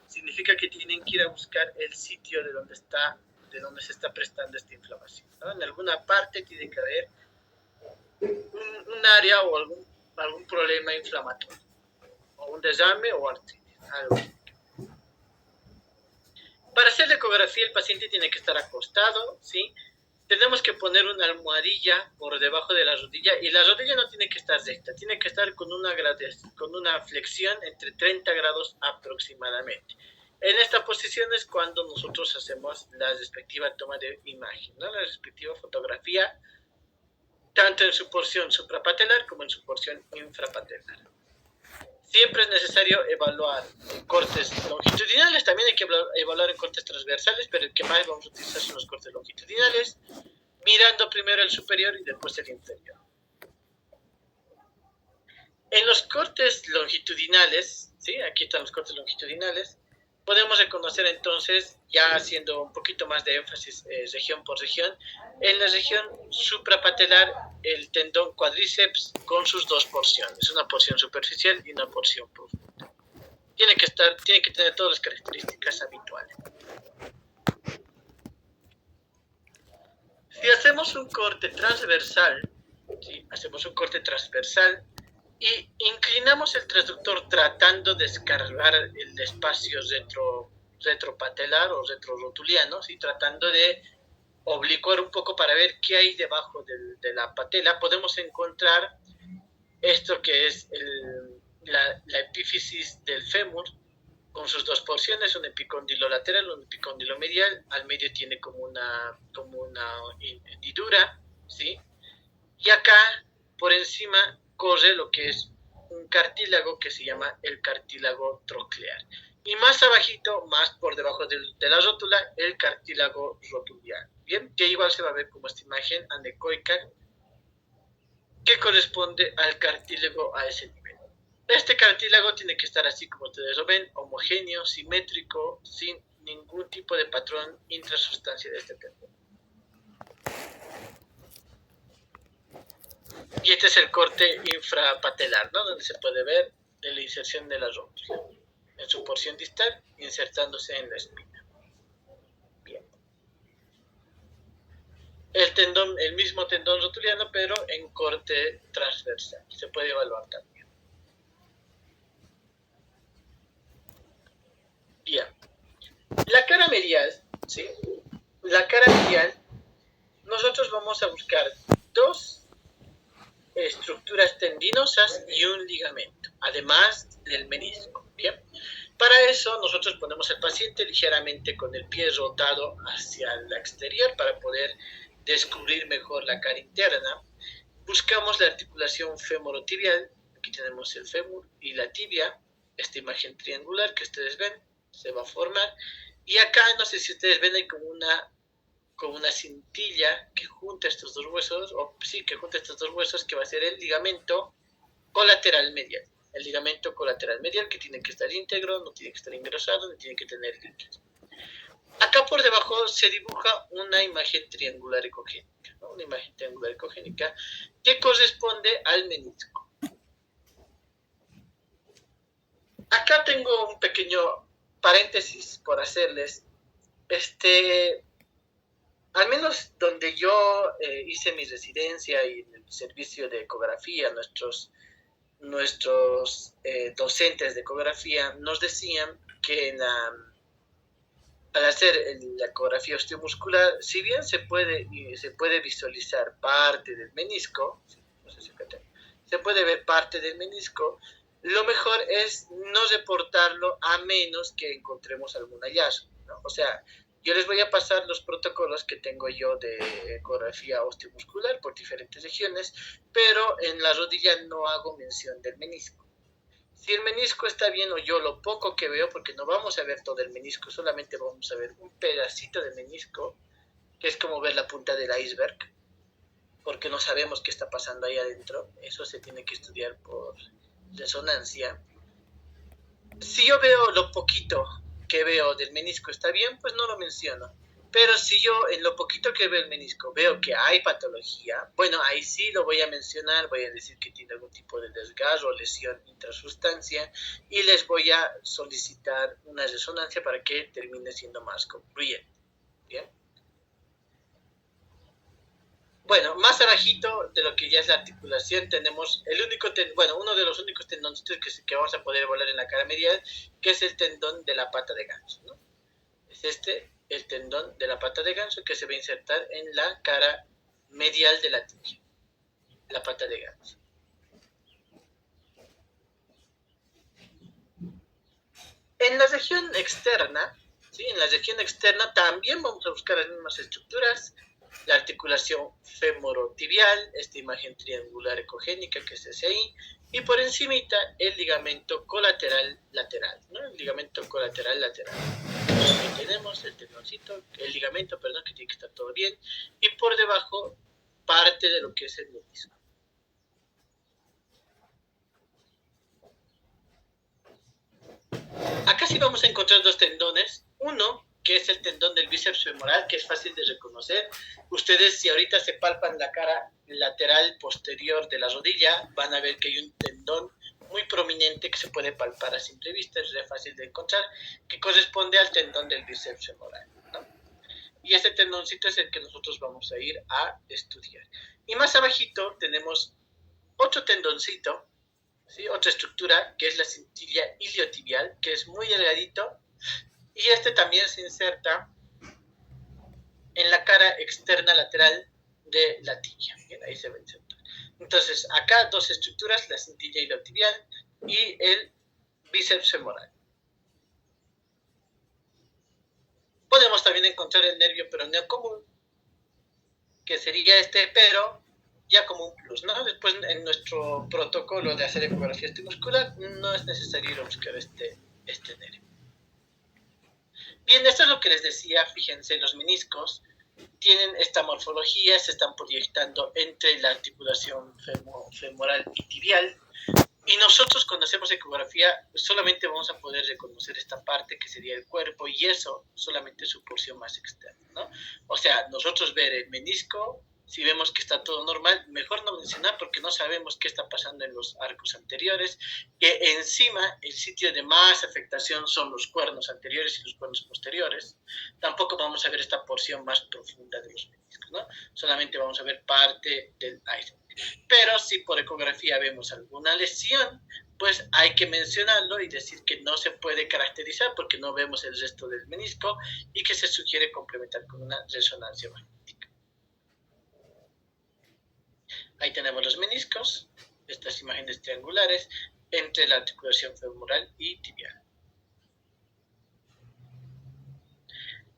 significa que tienen que ir a buscar el sitio de donde se está prestando esta inflamación, ¿no? En alguna parte tiene que haber un área o algún problema inflamatorio, o un desarme o artritis, algo. Para hacer la ecografía el paciente tiene que estar acostado, ¿sí? Tenemos que poner una almohadilla por debajo de la rodilla, y la rodilla no tiene que estar recta, tiene que estar con una flexión entre 30 grados aproximadamente. En esta posición es cuando nosotros hacemos la respectiva toma de imagen, ¿no? La respectiva fotografía, tanto en su porción suprapatelar como en su porción infrapatelar. Siempre es necesario evaluar en cortes longitudinales, también hay que evaluar en cortes transversales, pero el que más vamos a utilizar son los cortes longitudinales, mirando primero el superior y después el inferior. En los cortes longitudinales, ¿sí? Aquí están los cortes longitudinales, podemos reconocer entonces, ya haciendo un poquito más de énfasis región por región, en la región suprapatelar el tendón cuádriceps con sus dos porciones, una porción superficial y una porción profunda. Tiene que tener todas las características habituales. Si hacemos un corte transversal, ¿sí? Hacemos un corte transversal y inclinamos el transductor tratando de descargar el espacio retropatelar o retrorotuliano, ¿sí? Tratando de oblicuar un poco para ver qué hay debajo de la patela, podemos encontrar esto que es la epífisis del fémur con sus dos porciones, un epicóndilo lateral, un epicóndilo medial, al medio tiene como una hendidura, ¿sí? Y acá por encima corre lo que es un cartílago que se llama el cartílago troclear. Y más abajito, más por debajo de la rótula, el cartílago rotuliano. Bien, que igual se va a ver como esta imagen anecoica que corresponde al cartílago a ese nivel. Este cartílago tiene que estar así como ustedes lo ven, homogéneo, simétrico, sin ningún tipo de patrón intrasustancia de este tendón. Y este es el corte infrapatelar, ¿no? Donde se puede ver la inserción de la rótula en su porción distal, insertándose en la espina. Bien. El mismo tendón rotuliano, pero en corte transversal. Se puede evaluar también. Bien. La cara medial, ¿sí? La cara medial, nosotros vamos a buscar dos estructuras tendinosas y un ligamento, además del menisco. Bien. Para eso nosotros ponemos al paciente ligeramente con el pie rotado hacia el exterior para poder descubrir mejor la cara interna. Buscamos la articulación femorotibial, aquí tenemos el fémur y la tibia, esta imagen triangular que ustedes ven, se va a formar, y acá no sé si ustedes ven hay como una cintilla que junta estos dos huesos, que va a ser el ligamento colateral medial. El ligamento colateral medial que tiene que estar íntegro, no tiene que estar engrosado, no tiene que tener líquido. Acá por debajo se dibuja una imagen triangular ecogénica, ¿no? Una imagen triangular ecogénica que corresponde al menisco. Acá tengo un pequeño paréntesis por hacerles. Al menos donde yo hice mi residencia y en el servicio de ecografía, nuestros docentes de ecografía nos decían que al hacer la ecografía osteomuscular, si bien se puede visualizar parte del menisco, no sé si se puede ver parte del menisco, lo mejor es no reportarlo a menos que encontremos algún hallazgo, ¿no? O sea, yo les voy a pasar los protocolos que tengo yo de ecografía osteomuscular por diferentes regiones, pero en la rodilla no hago mención del menisco. Si el menisco está bien o yo lo poco que veo, porque no vamos a ver todo el menisco, solamente vamos a ver un pedacito de menisco, que es como ver la punta del iceberg, porque no sabemos qué está pasando ahí adentro. Eso se tiene que estudiar por resonancia. Si yo veo lo poquito que veo del menisco está bien, pues no lo menciono. Pero si yo en lo poquito que veo el menisco veo que hay patología, bueno, ahí sí lo voy a mencionar, voy a decir que tiene algún tipo de desgarro o lesión intrasustancia y les voy a solicitar una resonancia para que termine siendo más concluyente. ¿Bien? Bueno, más abajito de lo que ya es la articulación tenemos el único uno de los únicos tendoncitos que vamos a poder volar en la cara medial, que es el tendón de la pata de ganso, ¿no? Es el tendón de la pata de ganso que se va a insertar en la cara medial de la tibia, la pata de ganso. En la región externa, ¿sí? En la región externa también vamos a buscar las mismas estructuras, la articulación femorotibial, esta imagen triangular ecogénica que es ese ahí, y por encimita el ligamento colateral lateral, ¿no? El ligamento colateral lateral. Ahí tenemos el tendoncito, el ligamento, perdón, que tiene que estar todo bien, y por debajo parte de lo que es el menisco. Acá sí vamos a encontrar dos tendones, uno que es el tendón del bíceps femoral, que es fácil de reconocer. Ustedes, si ahorita se palpan la cara lateral posterior de la rodilla, van a ver que hay un tendón muy prominente que se puede palpar a simple vista, es fácil de encontrar, que corresponde al tendón del bíceps femoral, ¿no? Y este tendoncito es el que nosotros vamos a ir a estudiar. Y más abajito tenemos otro tendoncito, ¿sí? Otra estructura que es la cintilla iliotibial, que es muy delgadito, y este también se inserta en la cara externa lateral de la tibia. Bien, ahí se va a insertar. Entonces, acá dos estructuras, la cintilla iliotibial y el bíceps femoral. Podemos también encontrar el nervio peroneo común, que sería este, pero ya como un plus, ¿no? Después en nuestro protocolo de hacer ecografía muscular no es necesario ir a buscar este nervio. Bien, esto es lo que les decía, fíjense, los meniscos tienen esta morfología, se están proyectando entre la articulación femoral y tibial, y nosotros cuando hacemos ecografía solamente vamos a poder reconocer esta parte que sería el cuerpo, y eso solamente su porción más externa, ¿no? O sea, nosotros ver el menisco, si vemos que está todo normal, mejor no mencionar porque no sabemos qué está pasando en los arcos anteriores, que encima el sitio de más afectación son los cuernos anteriores y los cuernos posteriores. Tampoco vamos a ver esta porción más profunda de los meniscos, ¿no? Solamente vamos a ver parte del iceberg. Pero si por ecografía vemos alguna lesión, pues hay que mencionarlo y decir que no se puede caracterizar porque no vemos el resto del menisco y que se sugiere complementar con una resonancia magnética. Ahí tenemos los meniscos, estas imágenes triangulares entre la articulación femoral y tibial.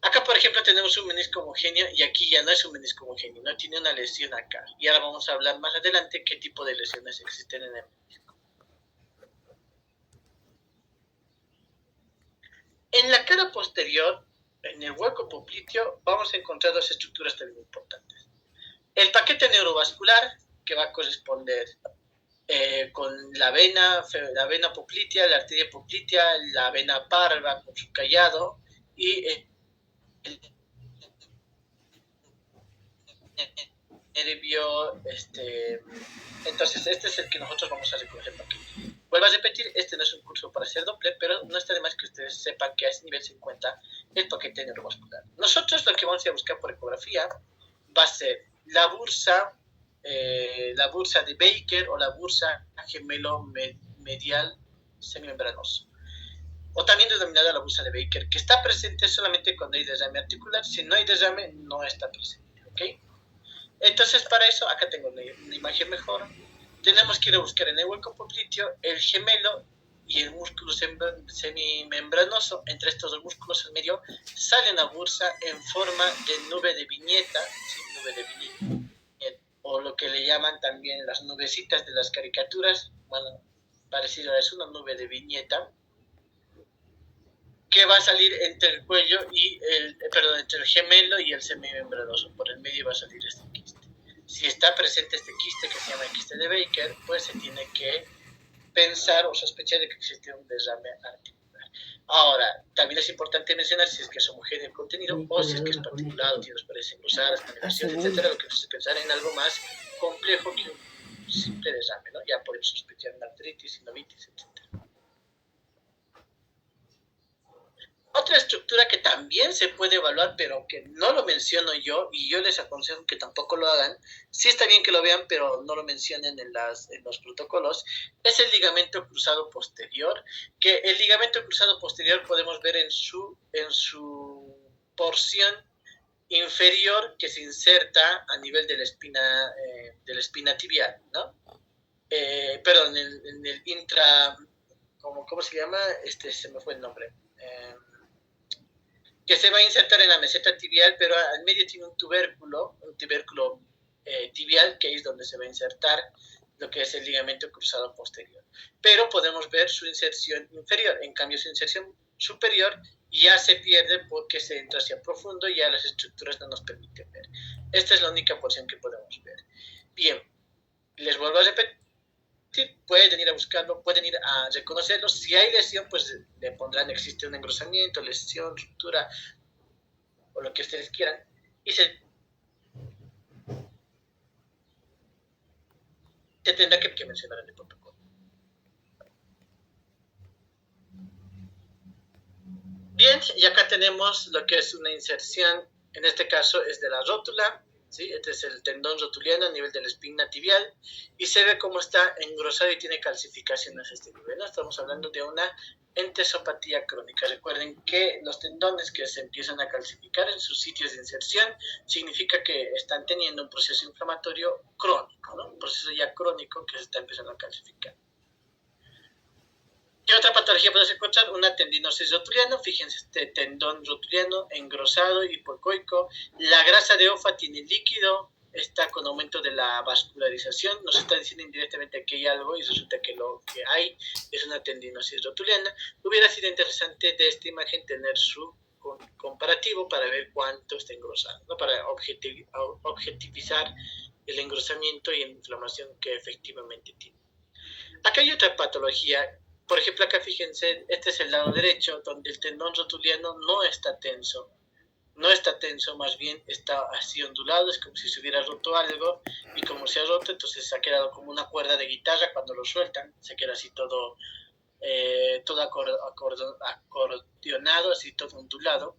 Acá, por ejemplo, tenemos un menisco homogéneo y aquí ya no es un menisco homogéneo, no tiene una lesión acá. Y ahora vamos a hablar más adelante qué tipo de lesiones existen en el menisco. En la cara posterior, en el hueco popliteo, vamos a encontrar dos estructuras también importantes. El paquete neurovascular, que va a corresponder con la vena poplitea, la arteria poplitea, la vena parva con su callado y el nervio, entonces este es el que nosotros vamos a recoger paquete. Vuelvo a repetir, este no es un curso para hacer Doppler, pero no está de más que ustedes sepan que a ese nivel se encuentra el paquete neurovascular. Nosotros lo que vamos a buscar por ecografía va a ser la bursa de Baker o la bursa gemelo medial semimembranoso, o también denominada la bursa de Baker, que está presente solamente cuando hay derrame articular. Si no hay derrame, no está presente, ¿ok? Entonces, para eso, acá tengo una imagen mejor. Tenemos que ir a buscar en el hueco popliteo el gemelo y el músculo semimembranoso. Entre estos dos músculos en medio sale una bursa en forma de nube de viñeta, ¿sí? Nube de viñeta, o lo que le llaman también las nubecitas de las caricaturas. Bueno, parecido a eso, una nube de viñeta, que va a salir entre el cuello y entre el gemelo y el semimembranoso. Por el medio va a salir este quiste. Si está presente este quiste, que se llama el quiste de Baker, pues se tiene que pensar o sospechar de que existe un derrame articular. Ahora, también es importante mencionar si es que es homogéneo el contenido o si es que es particulado, tiene las paredes engrosadas, canelaciones, etcétera, lo que nos hace pensar en algo más complejo que un simple derrame, ¿no? Ya podemos sospechar en artritis, sinovitis, etcétera. Otra estructura que también se puede evaluar, pero que no lo menciono yo, y yo les aconsejo que tampoco lo hagan, sí está bien que lo vean, pero no lo mencionen en los protocolos, es el ligamento cruzado posterior, que el ligamento cruzado posterior podemos ver en su porción inferior que se inserta a nivel de la espina tibial, ¿no? Perdón, en el intra, ¿cómo se llama? Se me fue el nombre. Que se va a insertar en la meseta tibial, pero al medio tiene un tubérculo tibial, que es donde se va a insertar lo que es el ligamento cruzado posterior. Pero podemos ver su inserción inferior, en cambio su inserción superior ya se pierde porque se entra hacia profundo y ya las estructuras no nos permiten ver. Esta es la única porción que podemos ver. Bien, les vuelvo a repetir, pueden ir a buscarlo, pueden ir a reconocerlo. Si hay lesión, pues le pondrán existe un engrosamiento, lesión, ruptura o lo que ustedes quieran y se tendrá que mencionar en el protocolo. Bien, y acá tenemos lo que es una inserción, en este caso es de la rótula, ¿sí? Este es el tendón rotuliano a nivel de la espina tibial y se ve cómo está engrosado y tiene calcificaciones a este nivel, ¿no? Estamos hablando de una entesopatía crónica. Recuerden que los tendones que se empiezan a calcificar en sus sitios de inserción significa que están teniendo un proceso inflamatorio crónico, ¿no? Un proceso ya crónico que se está empezando a calcificar. ¿Qué otra patología podemos encontrar? Una tendinosis rotuliana. Fíjense, este tendón rotuliano engrosado, hipoecoico. La grasa de OFA tiene líquido, está con aumento de la vascularización. Nos está diciendo indirectamente que hay algo y resulta que lo que hay es una tendinosis rotuliana. Hubiera sido interesante de esta imagen tener su comparativo para ver cuánto está engrosado, ¿no? Para objetivizar el engrosamiento y la inflamación que efectivamente tiene. Acá hay otra patología. Por ejemplo, acá fíjense, este es el lado derecho, donde el tendón rotuliano no está tenso. No está tenso, más bien está así ondulado, es como si se hubiera roto algo, y como se ha roto, entonces se ha quedado como una cuerda de guitarra cuando lo sueltan, se queda así todo acordeonado, así todo ondulado.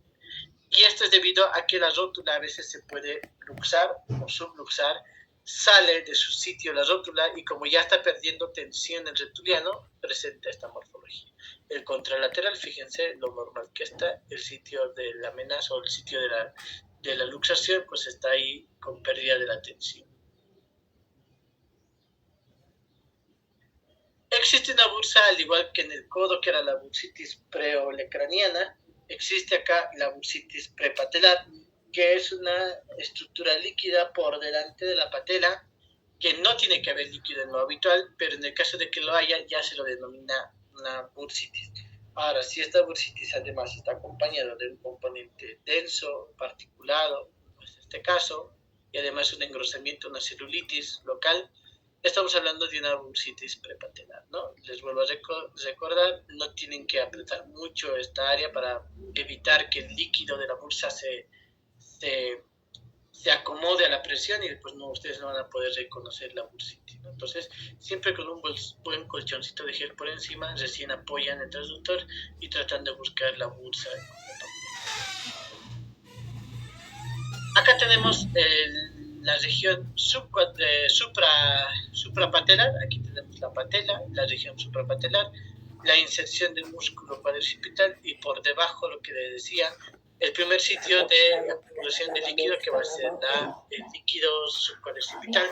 Y esto es debido a que la rótula a veces se puede luxar o subluxar, sale de su sitio la rótula y como ya está perdiendo tensión el rotuliano, presenta esta morfología. El contralateral, fíjense lo normal que está, el sitio de la amenaza o el sitio de la luxación, pues está ahí con pérdida de la tensión. Existe una bursa, al igual que en el codo, que era la bursitis preolecraniana, existe acá la bursitis prepatelar, que es una estructura líquida por delante de la patela, que no tiene que haber líquido en lo habitual, pero en el caso de que lo haya, ya se lo denomina una bursitis. Ahora, si esta bursitis además está acompañada de un componente denso, particulado, pues en este caso, y además un engrosamiento, una celulitis local, estamos hablando de una bursitis prepatelar, ¿no? Les vuelvo a recordar, no tienen que apretar mucho esta área para evitar que el líquido de la bursa se acomode a la presión y después no, ustedes no van a poder reconocer la bursitis, ¿no? Entonces, siempre con un buen colchoncito de gel por encima, recién apoyan el transductor y tratan de buscar la bursa. Acá tenemos la región suprapatelar, aquí tenemos la patela, la región suprapatelar, la inserción del músculo cuadricipital y por debajo, lo que les decía, el primer sitio de acumulación de líquido que va a ser el líquido subcuadricipital,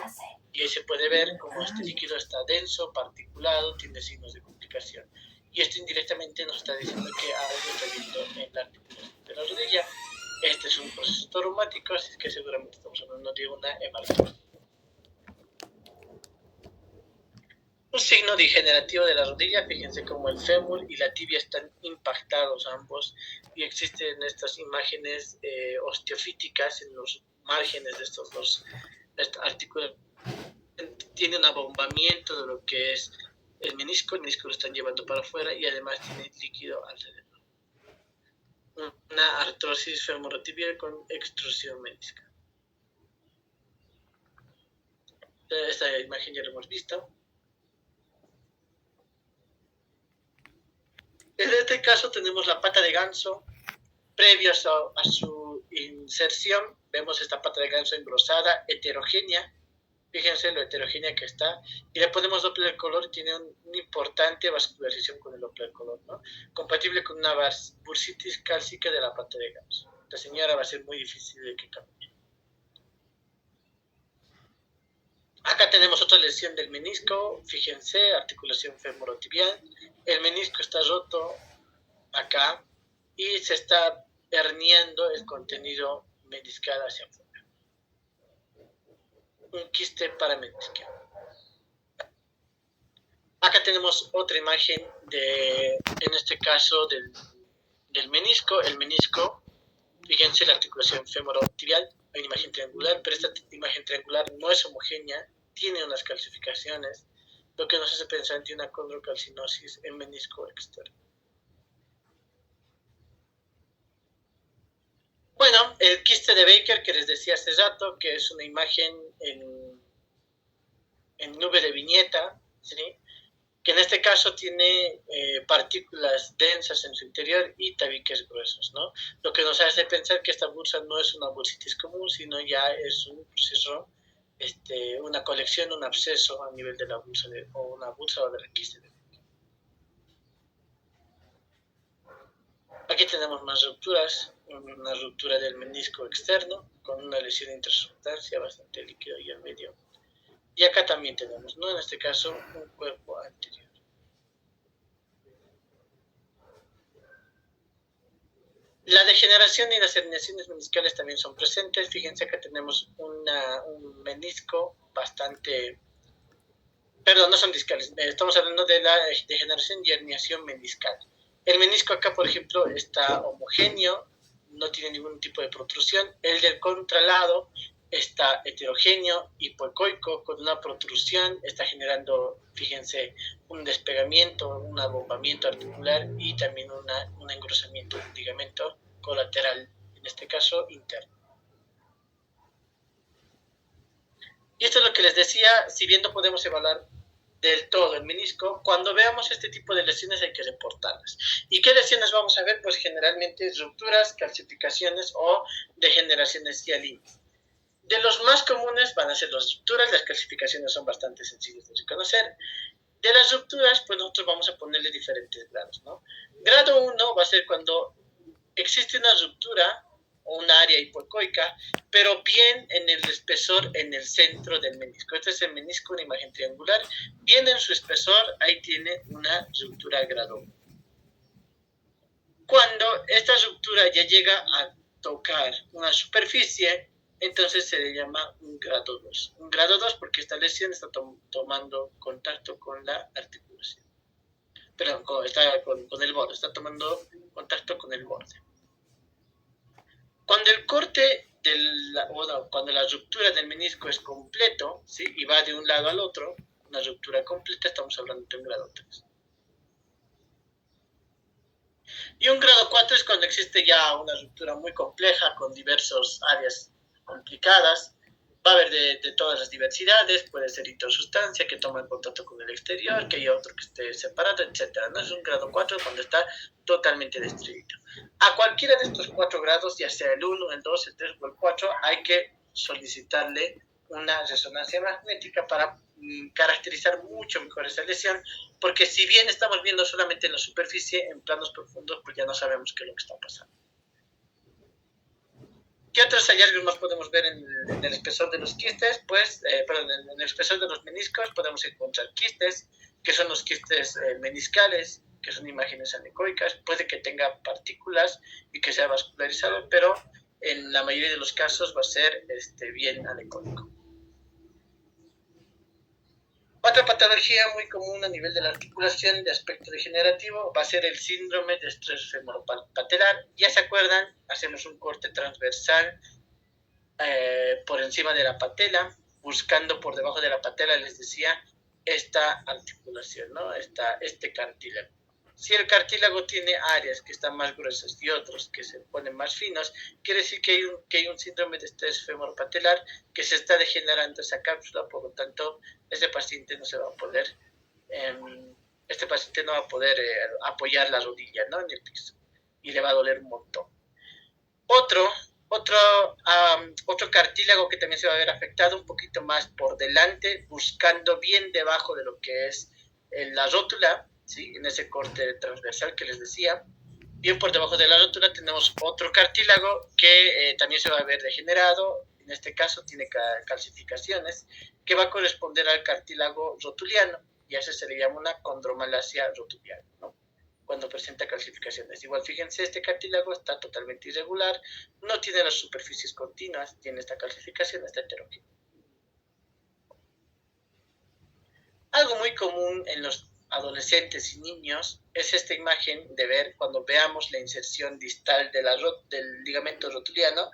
y ahí se puede ver cómo este líquido está denso, particulado, tiene signos de complicación. Y esto indirectamente nos está diciendo que algo está viendo en la articulación de la rodilla. Este es un proceso traumático, así que seguramente estamos hablando de una hemartosis. Un signo degenerativo de la rodilla, fíjense cómo el fémur y la tibia están impactados ambos y existen estas imágenes osteofíticas en los márgenes de estos dos artículos. Tiene un abombamiento de lo que es el menisco lo están llevando para afuera y además tiene líquido alrededor. una artrosis femorotibial con extrusión meniscal. Esta imagen ya la hemos visto. En este caso tenemos la pata de ganso. Previo a su inserción, vemos esta pata de ganso engrosada, heterogénea. Fíjense lo heterogénea que está. Y le ponemos Doppler color y tiene una importante vascularización con el Doppler color, ¿no? Compatible con una bursitis cálcica de la pata de ganso. La señora va a ser muy difícil de que cambie. Acá tenemos otra lesión del menisco. Fíjense, articulación femorotibial. El menisco está roto acá y se está herniando el contenido meniscal hacia afuera. Un quiste parameniscal. Acá tenemos otra imagen en este caso del menisco. El menisco, fíjense la articulación femorotibial, hay una imagen triangular, pero esta imagen triangular no es homogénea, tiene unas calcificaciones, lo que nos hace pensar en una condrocalcinosis en menisco externo. Bueno, el quiste de Baker que les decía hace rato, que es una imagen en nube de viñeta, ¿sí? Que en este caso tiene partículas densas en su interior y tabiques gruesos, ¿no? Lo que nos hace pensar que esta bursa no es una bursitis común, sino ya es un proceso, una colección, un absceso a nivel de la bursa o una bursa o de la quiste de Baker. Aquí tenemos más rupturas, una ruptura del menisco externo con una lesión intrasubstancia bastante líquido y al medio. Y acá también tenemos, ¿no? En este caso, un cuerpo anterior. La degeneración y las herniaciones meniscales también son presentes. Fíjense que tenemos un menisco bastante... Perdón, no son discales. Estamos hablando de la degeneración y herniación meniscal. El menisco acá, por ejemplo, está homogéneo, no tiene ningún tipo de protrusión. El del contralado está heterogéneo, hipoecoico, con una protrusión, está generando, fíjense, un despegamiento, un abombamiento articular y también un engrosamiento de un ligamento colateral, en este caso interno. Y esto es lo que les decía, si bien no podemos evaluar del todo el menisco, cuando veamos este tipo de lesiones hay que reportarlas. ¿Y qué lesiones vamos a ver? Pues generalmente rupturas, calcificaciones o degeneraciones hialinas. De los más comunes van a ser las rupturas, las calcificaciones son bastante sencillas de reconocer. De las rupturas, pues nosotros vamos a ponerle diferentes grados, ¿no? Grado 1 va a ser cuando existe una ruptura o una área hipoecoica, pero bien en el espesor en el centro del menisco. Este es el menisco, una imagen triangular. Bien en su espesor, ahí tiene una ruptura grado 1. Cuando esta ruptura ya llega a tocar una superficie, entonces se le llama un grado 2. Un grado 2 porque esta lesión está tomando contacto con la articulación. Perdón, está con el borde, está tomando contacto con el borde. Cuando el corte, cuando la ruptura del menisco es completo, ¿sí? Y va de un lado al otro, una ruptura completa, estamos hablando de un grado 3. Y un grado 4 es cuando existe ya una ruptura muy compleja con diversas áreas complicadas. Va a haber de todas las diversidades, puede ser intersustancia que toma en contacto con el exterior, que hay otro que esté separado, etc. ¿No? Es un grado 4 cuando está totalmente distribuido. A cualquiera de estos 4 grados, ya sea el 1, el 2, el 3 o el 4, hay que solicitarle una resonancia magnética para caracterizar mucho mejor esa lesión, porque si bien estamos viendo solamente en la superficie, en planos profundos, pues ya no sabemos qué es lo que está pasando. ¿Qué otros hallazgos más podemos ver en el espesor de los quistes? Pues, en el espesor de los meniscos podemos encontrar quistes, que son los quistes meniscales, que son imágenes anecoicas. Puede que tenga partículas y que sea vascularizado, pero en la mayoría de los casos va a ser bien anecoico. Otra patología muy común a nivel de la articulación de aspecto degenerativo va a ser el síndrome de estrés femoropatelar. Ya se acuerdan, hacemos un corte transversal por encima de la patela, buscando por debajo de la patela, les decía, esta articulación, ¿no? Este cartílago. Si el cartílago tiene áreas que están más gruesas y otros que se ponen más finos, quiere decir que hay un síndrome de estrés femorpatelar, que se está degenerando esa cápsula, por lo tanto, este paciente no se va a poder, apoyar la rodilla, ¿no?, en el piso, y le va a doler un montón. Otro cartílago que también se va a ver afectado un poquito más por delante, buscando bien debajo de lo que es la rótula, ¿sí?, en ese corte transversal que les decía. Bien por debajo de la rótula tenemos otro cartílago que también se va a ver degenerado. En este caso tiene calcificaciones, que va a corresponder al cartílago rotuliano, y a ese se le llama una condromalacia rotuliana, ¿no?, cuando presenta calcificaciones. Igual, fíjense, este cartílago está totalmente irregular, no tiene las superficies continuas, tiene esta calcificación, está heterogénea. Algo muy común en los adolescentes y niños es esta imagen de ver cuando veamos la inserción distal del ligamento rotuliano.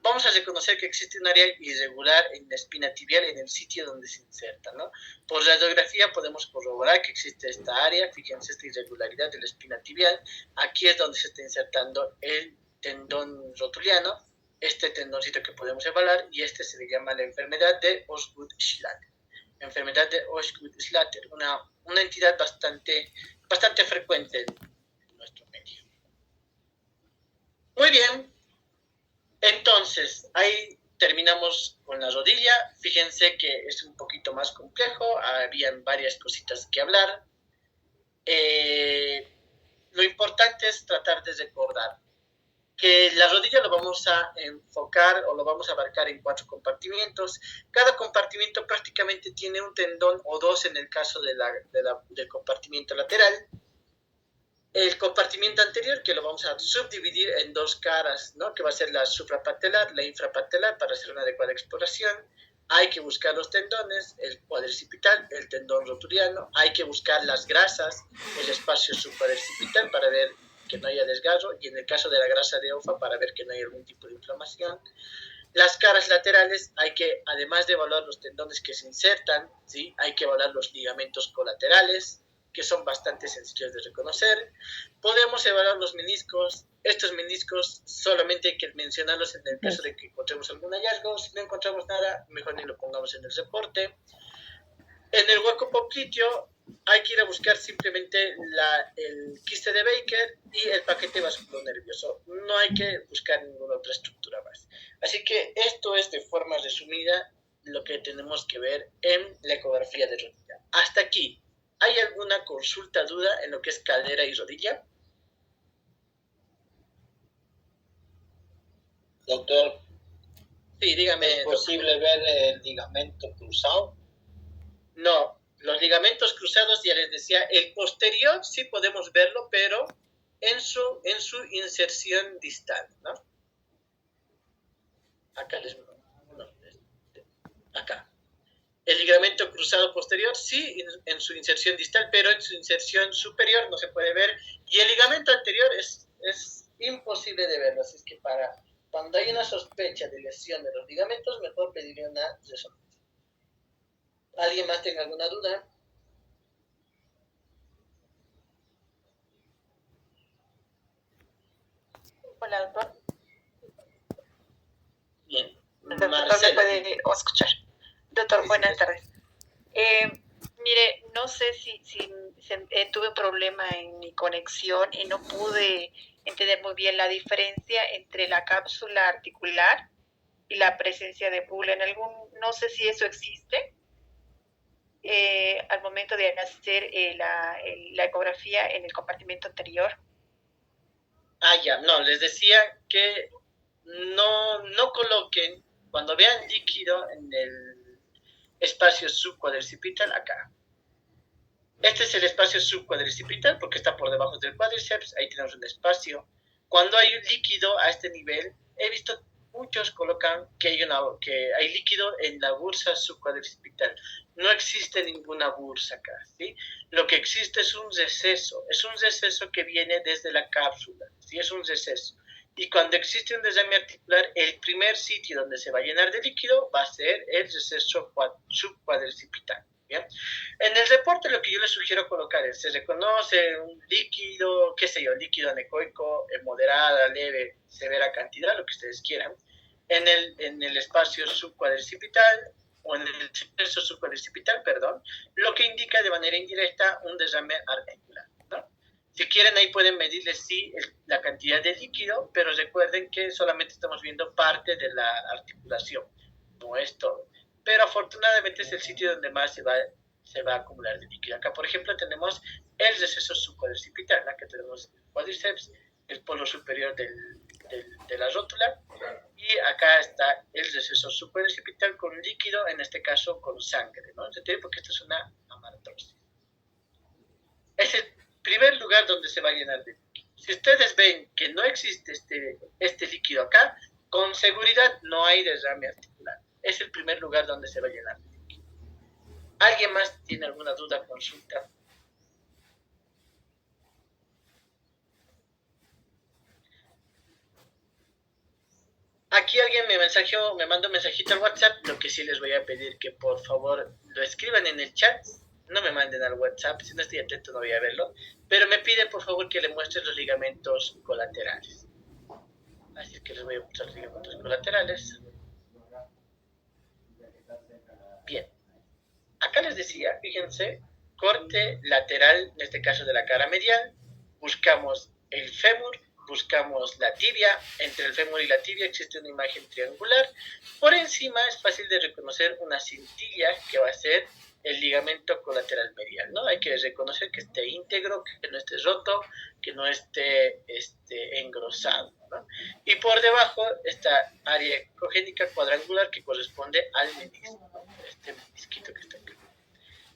Vamos a reconocer que existe un área irregular en la espina tibial, en el sitio donde se inserta, ¿no? Por radiografía podemos corroborar que existe esta área. Fíjense esta irregularidad de la espina tibial. Aquí es donde se está insertando el tendón rotuliano, este tendoncito que podemos evaluar, y este se le llama la enfermedad de Osgood-Schlatter. Enfermedad de Osgood-Schlatter, una entidad bastante frecuente en nuestro medio. Muy bien. Entonces, ahí terminamos con la rodilla. Fíjense que es un poquito más complejo, habían varias cositas que hablar. Lo importante es tratar de recordar que la rodilla lo vamos a enfocar o lo vamos a abarcar en 4 compartimientos. Cada compartimento prácticamente tiene un tendón o 2 en el caso del compartimento lateral. El compartimiento anterior, que lo vamos a subdividir en 2 caras, ¿no?, que va a ser la suprapatelar, la infrapatelar, para hacer una adecuada exploración. Hay que buscar los tendones, el cuadricipital, el tendón rotuliano. Hay que buscar las grasas, el espacio subcuadricipital, para ver que no haya desgarro, y en el caso de la grasa de OFA, para ver que no hay algún tipo de inflamación. Las caras laterales, hay que, además de evaluar los tendones que se insertan, ¿sí?, hay que evaluar los ligamentos colaterales, que son bastante sencillos de reconocer. Podemos evaluar los meniscos. Estos meniscos solamente hay que mencionarlos en el caso de que encontremos algún hallazgo. Si no encontramos nada, mejor ni lo pongamos en el reporte. En el hueco popliteo hay que ir a buscar simplemente el quiste de Baker y el paquete vasculonervioso. No hay que buscar ninguna otra estructura más. Así que esto es, de forma resumida, lo que tenemos que ver en la ecografía de rodilla. Hasta aquí. ¿Hay alguna consulta, duda en lo que es cadera y rodilla? Doctor, sí, dígame. ¿Es posible ver el ligamento cruzado? No, los ligamentos cruzados, ya les decía, el posterior sí podemos verlo, pero en su inserción distal, ¿no? Acá. El ligamento cruzado posterior sí en su inserción distal, pero en su inserción superior no se puede ver. Y el ligamento anterior es imposible de verlo. Así es que cuando hay una sospecha de lesión de los ligamentos, mejor pedirle una resonancia. ¿Alguien más tenga alguna duda? Hola, doctor. Bien. Doctor, ¿me puede escuchar? Doctor, buenas tardes. Mire, no sé si tuve un problema en mi conexión y no pude entender muy bien la diferencia entre la cápsula articular y la presencia de bula. No sé si eso existe al momento de hacer la ecografía en el compartimento anterior. Ya, no, les decía que no coloquen, cuando vean líquido en el espacio subcuadricipital, acá. Este es el espacio subcuadricipital porque está por debajo del cuádriceps, ahí tenemos un espacio. Cuando hay un líquido a este nivel, he visto muchos colocan que hay líquido en la bursa subcuadricipital. No existe ninguna bursa acá, ¿sí? Lo que existe es un receso que viene desde la cápsula, ¿sí? Es un receso. Y cuando existe un desame articular, el primer sitio donde se va a llenar de líquido va a ser el receso subcuadricipital. Bien. En el reporte lo que yo les sugiero colocar es, se reconoce un líquido, qué sé yo, líquido anecoico, moderada, leve, severa cantidad, lo que ustedes quieran, en el espacio subcuadricipital o en el exceso subcuadricipital, perdón, lo que indica de manera indirecta un derrame articular, ¿no? Si quieren, ahí pueden medirle sí la cantidad de líquido, pero recuerden que solamente estamos viendo parte de la articulación, no es todo. Pero afortunadamente es el sitio donde más se va a acumular de líquido. Acá, por ejemplo, tenemos el receso subcuadricipital, acá tenemos el cuádriceps, el polo superior de la rótula, y acá está el receso subcuadricipital con líquido, en este caso con sangre, ¿no? Porque esto es una amartrosis. Es el primer lugar donde se va a llenar de líquido. Si ustedes ven que no existe este líquido acá, con seguridad no hay derrame articular. Es el primer lugar donde se va a llenar de líquido. ¿Alguien más tiene alguna duda, consulta? Aquí alguien me mandó un mensajito al WhatsApp, lo que sí les voy a pedir que por favor lo escriban en el chat, no me manden al WhatsApp, si no estoy atento no voy a verlo, pero me pide por favor que le muestre los ligamentos colaterales. Así que les voy a mostrar los ligamentos colaterales. Bien, acá les decía, fíjense, corte lateral, en este caso de la cara medial, buscamos el fémur, buscamos la tibia, entre el fémur y la tibia existe una imagen triangular, por encima es fácil de reconocer una cintilla que va a ser el ligamento colateral medial, ¿no? Hay que reconocer que esté íntegro, que no esté roto, que no esté engrosado, ¿no? Y por debajo esta área ecogénica cuadrangular que corresponde al menisco, ¿no? Este menisquito que está acá.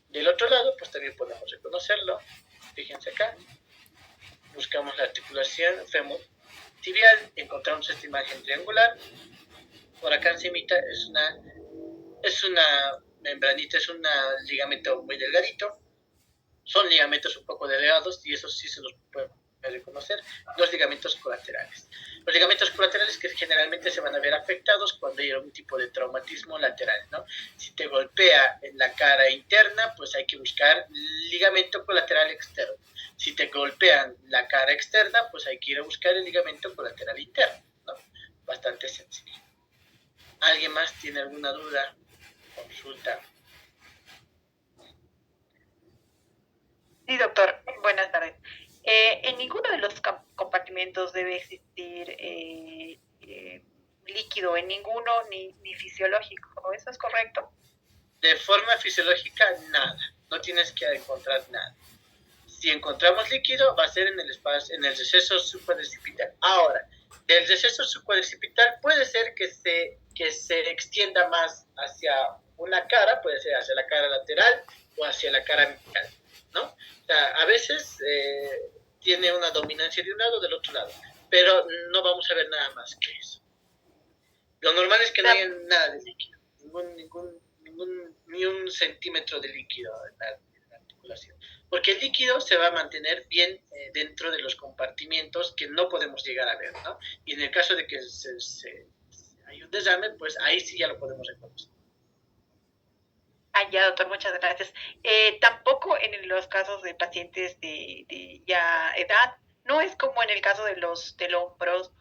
Del otro lado, pues también podemos reconocerlo, fíjense acá, buscamos la articulación fémur tibial, encontramos esta imagen triangular, por acá encimita es una membranita, es un ligamento muy delgadito, son ligamentos un poco delgados y eso sí se los puede reconocer, los ligamentos colaterales. Los ligamentos colaterales que generalmente se van a ver afectados cuando hay algún tipo de traumatismo lateral, ¿no? Si te golpea en la cara interna, pues hay que buscar ligamento colateral externo. Si te golpean la cara externa, pues hay que ir a buscar el ligamento colateral interno, ¿no? Bastante sencillo. ¿Alguien más tiene alguna duda? Consulta. Sí, doctor, buenas tardes. En ninguno de los compartimentos debe existir líquido, en ninguno ni fisiológico, ¿eso es correcto? De forma fisiológica, nada, no tienes que encontrar nada. Si encontramos líquido, va a ser en el espacio, en el receso subcuadricipital. Ahora, del receso subcuadricipital puede ser que se extienda más hacia una cara, puede ser hacia la cara lateral o hacia la cara medial, ¿no? O sea, a veces tiene una dominancia de un lado o del otro lado, pero no vamos a ver nada más que eso. Lo normal es que no haya nada de líquido, ni un centímetro de líquido en la articulación, porque el líquido se va a mantener bien dentro de los compartimientos que no podemos llegar a ver, ¿no? Y en el caso de que hay un derrame, pues ahí sí ya lo podemos reconocer. Ya, doctor, muchas gracias. Tampoco en los casos de pacientes de ya edad, no es como en el caso de los telómeros,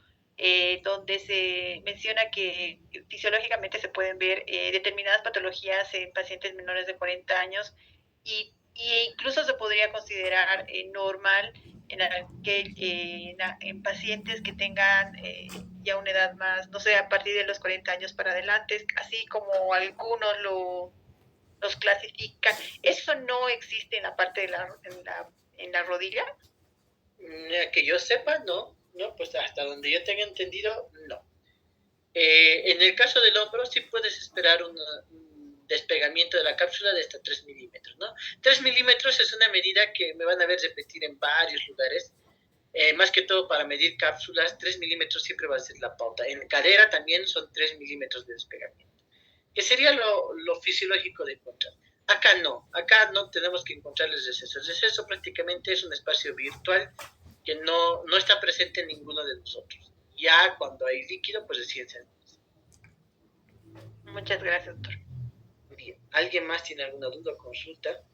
donde se menciona que fisiológicamente se pueden ver determinadas patologías en pacientes menores de 40 años y incluso se podría considerar normal en pacientes que tengan ya una edad más, no sé, a partir de los 40 años para adelante, así como algunos los clasifican. ¿Eso no existe en la parte de en la rodilla? Que yo sepa, no, pues hasta donde yo tenga entendido, no. En el caso del hombro sí puedes esperar un despegamiento de la cápsula de hasta 3 milímetros, ¿no? 3 milímetros es una medida que me van a ver repetir en varios lugares, más que todo para medir cápsulas, 3 milímetros siempre va a ser la pauta. En cadera también son 3 milímetros de despegamiento, que sería lo fisiológico de encontrar. Acá no tenemos que encontrar el receso. El receso prácticamente es un espacio virtual que no está presente en ninguno de nosotros. Ya cuando hay líquido, pues recién se. Muchas gracias, doctor. Bien. ¿Alguien más tiene alguna duda o consulta?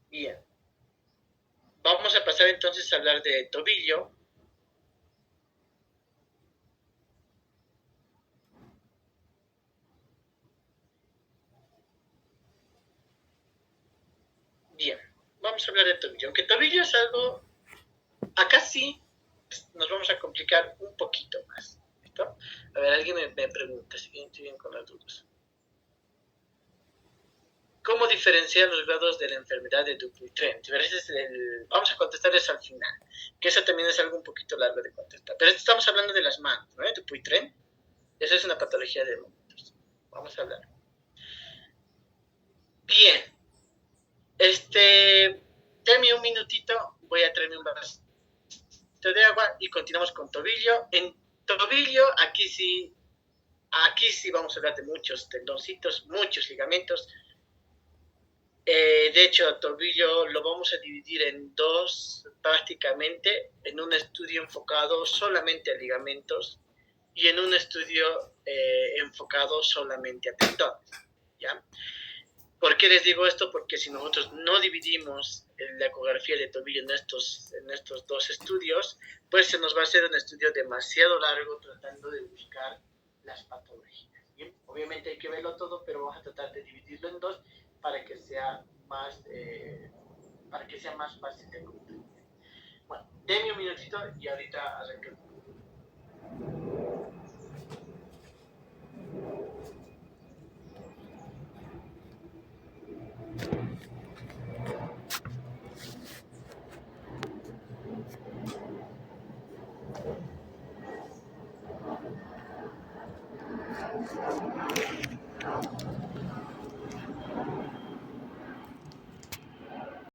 Bien. Vamos a pasar entonces a hablar de tobillo. Bien, vamos a hablar de tobillo. Aunque tobillo es algo, acá sí nos vamos a complicar un poquito más. ¿Listo? A ver, alguien me pregunta, si estoy bien con las dudas. ¿Cómo diferenciar los grados de la enfermedad de Dupuytren? Vamos a contestar eso al final, que eso también es algo un poquito largo de contestar. Pero estamos hablando de las manos, ¿no? Dupuytren, esa es una patología de momentos. Vamos a hablar. Bien, dame un minutito, voy a traerme un vasito de agua y continuamos con tobillo. En tobillo, aquí sí vamos a hablar de muchos tendoncitos, muchos ligamentos. De hecho, tobillo lo vamos a dividir en dos prácticamente, en un estudio enfocado solamente a ligamentos y en un estudio enfocado solamente a tendones. ¿Ya? ¿Por qué les digo esto? Porque si nosotros no dividimos la ecografía de tobillo en estos dos estudios, pues se nos va a hacer un estudio demasiado largo tratando de buscar las patologías. ¿Bien? Obviamente hay que verlo todo, pero vamos a tratar de dividirlo en dos para que sea más fácil de comprender. Bueno, denme un minutito y ahorita arranco.